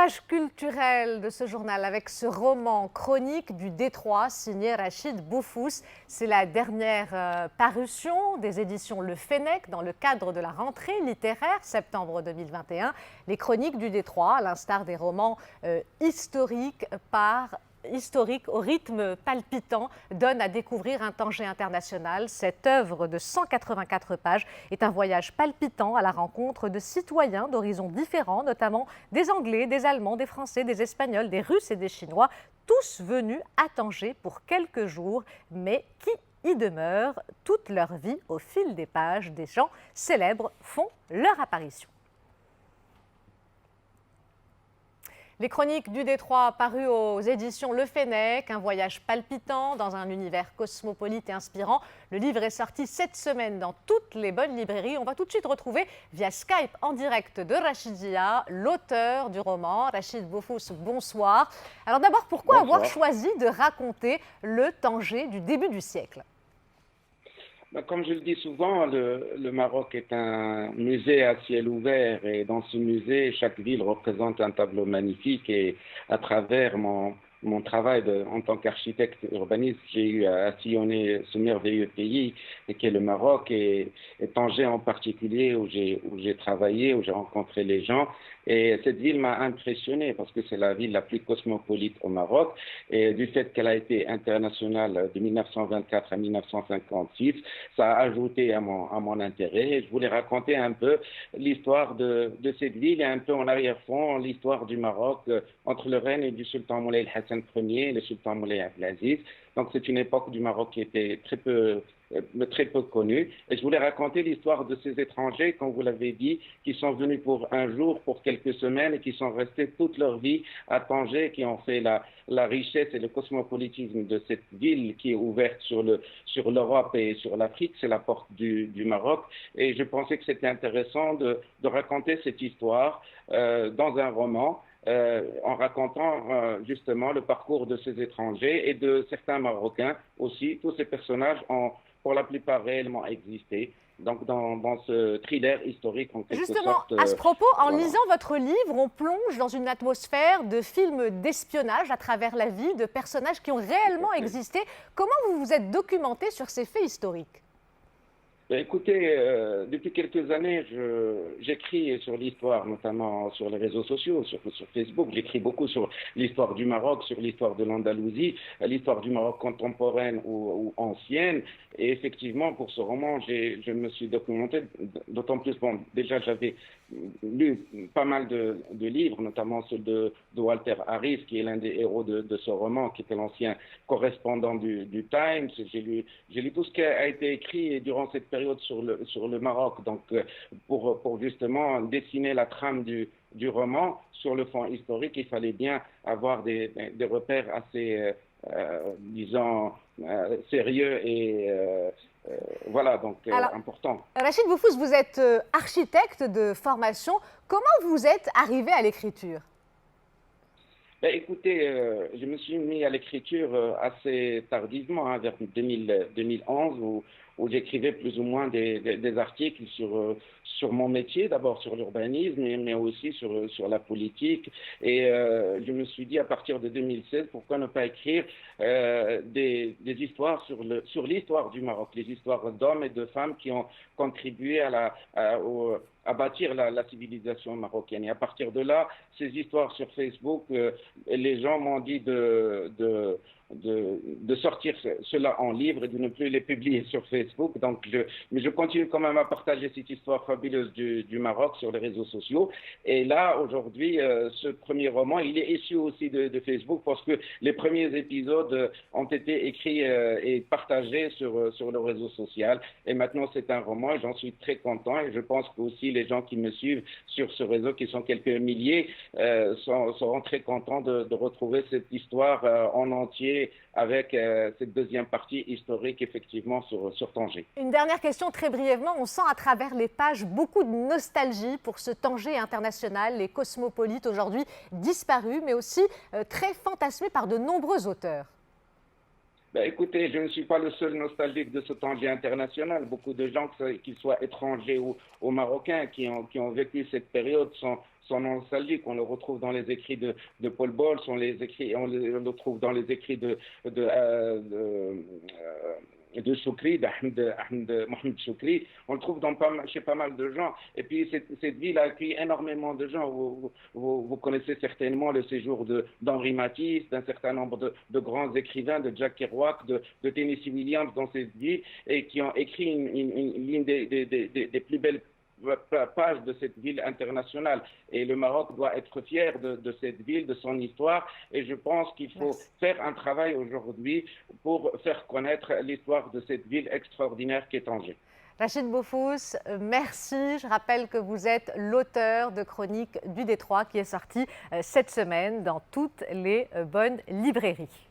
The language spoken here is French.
Page culturelle de ce journal avec ce roman Chronique du Détroit signé Rachid Boufous. C'est la dernière parution des éditions Le Fennec dans le cadre de la rentrée littéraire septembre 2021. Les Chroniques du Détroit, à l'instar des romans historiques au rythme palpitant, donne à découvrir un Tanger international. Cette œuvre de 184 pages est un voyage palpitant à la rencontre de citoyens d'horizons différents, notamment des Anglais, des Allemands, des Français, des Espagnols, des Russes et des Chinois, tous venus à Tanger pour quelques jours, mais qui y demeurent toute leur vie. Au fil des pages, des gens célèbres font leur apparition. Les Chroniques du Détroit, parues aux éditions Le Fennec, un voyage palpitant dans un univers cosmopolite et inspirant. Le livre est sorti cette semaine dans toutes les bonnes librairies. On va tout de suite retrouver via Skype en direct de Rachidia, l'auteur du roman. Rachid Boufous, bonsoir. Alors d'abord, pourquoi avoir choisi de raconter le Tanger du début du siècle ? Comme je le dis souvent, le Maroc est un musée à ciel ouvert et dans ce musée, chaque ville représente un tableau magnifique et à travers mon travail en tant qu'architecte urbaniste, j'ai eu à sillonner ce merveilleux pays qui est le Maroc et Tanger en particulier où j'ai travaillé, où j'ai rencontré les gens. Et cette ville m'a impressionné parce que c'est la ville la plus cosmopolite au Maroc et du fait qu'elle a été internationale de 1924 à 1956, ça a ajouté à mon intérêt. Et je voulais raconter un peu l'histoire de cette ville et un peu en arrière-fond l'histoire du Maroc entre le règne du sultan Moulay Hassan Ier et le sultan Moulay Abdelaziz. Donc c'est une époque du Maroc qui était très peu connue. Et je voulais raconter l'histoire de ces étrangers, comme vous l'avez dit, qui sont venus pour un jour, pour quelques semaines et qui sont restés toute leur vie à Tanger, qui ont fait la richesse et le cosmopolitisme de cette ville qui est ouverte sur l'Europe et sur l'Afrique. C'est la porte du Maroc. Et je pensais que c'était intéressant de raconter cette histoire dans un roman. En racontant justement le parcours de ces étrangers et de certains Marocains aussi. Tous ces personnages ont pour la plupart réellement existé. Donc dans ce thriller historique en quelque Justement, sorte. à ce propos, en lisant votre livre, on plonge dans une atmosphère de film d'espionnage à travers la vie de personnages qui ont réellement existé. Comment vous vous êtes documenté sur ces faits historiques ? Écoutez, depuis quelques années, j'écris sur l'histoire, notamment sur les réseaux sociaux, sur Facebook. J'écris beaucoup sur l'histoire du Maroc, sur l'histoire de l'Andalousie, l'histoire du Maroc contemporaine ou ancienne. Et effectivement, pour ce roman, je me suis documenté, d'autant plus, déjà j'avais lu pas mal de livres, notamment ceux de Walter Harris, qui est l'un des héros de ce roman, qui était l'ancien correspondant du Times. J'ai lu tout ce qui a été écrit durant cette période sur le Maroc, donc pour justement dessiner la trame du roman sur le fond historique, il fallait bien avoir des repères assez, disons, sérieux et voilà, donc important. Rachid Boufous, vous êtes architecte de formation. Comment vous êtes arrivé à l'écriture ? Écoutez, je me suis mis à l'écriture assez tardivement, vers 2011, où j'écrivais plus ou moins des articles sur mon métier, d'abord sur l'urbanisme, mais aussi sur la politique. Et je me suis dit, à partir de 2016, pourquoi ne pas écrire des histoires sur l'histoire du Maroc, les histoires d'hommes et de femmes qui ont contribué à bâtir la civilisation marocaine. Et à partir de là, ces histoires sur Facebook, les gens m'ont dit de sortir cela en livre et de ne plus les publier sur Facebook. Donc, mais je continue quand même à partager cette histoire fabuleuse du Maroc sur les réseaux sociaux. Et là, aujourd'hui, ce premier roman, il est issu aussi de Facebook parce que les premiers épisodes ont été écrits et partagés sur le réseau social. Et maintenant, c'est un roman et j'en suis très content. Et je pense que aussi les gens qui me suivent sur ce réseau, qui sont quelques milliers, seront très contents de retrouver cette histoire en entier avec cette deuxième partie historique, effectivement, sur Tanger. Une dernière question, très brièvement. On sent à travers les pages beaucoup de nostalgie pour ce Tanger international, les cosmopolites aujourd'hui disparus, mais aussi très fantasmés par de nombreux auteurs. Ben, écoutez, je ne suis pas le seul nostalgique de ce Tanger international. Beaucoup de gens, qu'ils soient étrangers ou marocains, qui ont vécu cette période sont nostalgiques. On le retrouve dans les écrits de Paul Bowles, on le trouve dans les écrits de Choukri, Mohamed Choukri. On le trouve chez pas mal de gens. Et puis, cette ville a accueilli énormément de gens. Vous connaissez certainement le séjour d'Henri Matisse, d'un certain nombre de grands écrivains, de Jack Kerouac, de Tennessee Williams dans cette ville, et qui ont écrit une ligne des plus belles page de cette ville internationale. Et le Maroc doit être fier de cette ville, de son histoire. Et je pense qu'il faut faire un travail aujourd'hui pour faire connaître l'histoire de cette ville extraordinaire qu'est Tanger. Rachid Bofous, merci. Je rappelle que vous êtes l'auteur de Chroniques du Détroit qui est sorti cette semaine dans toutes les bonnes librairies.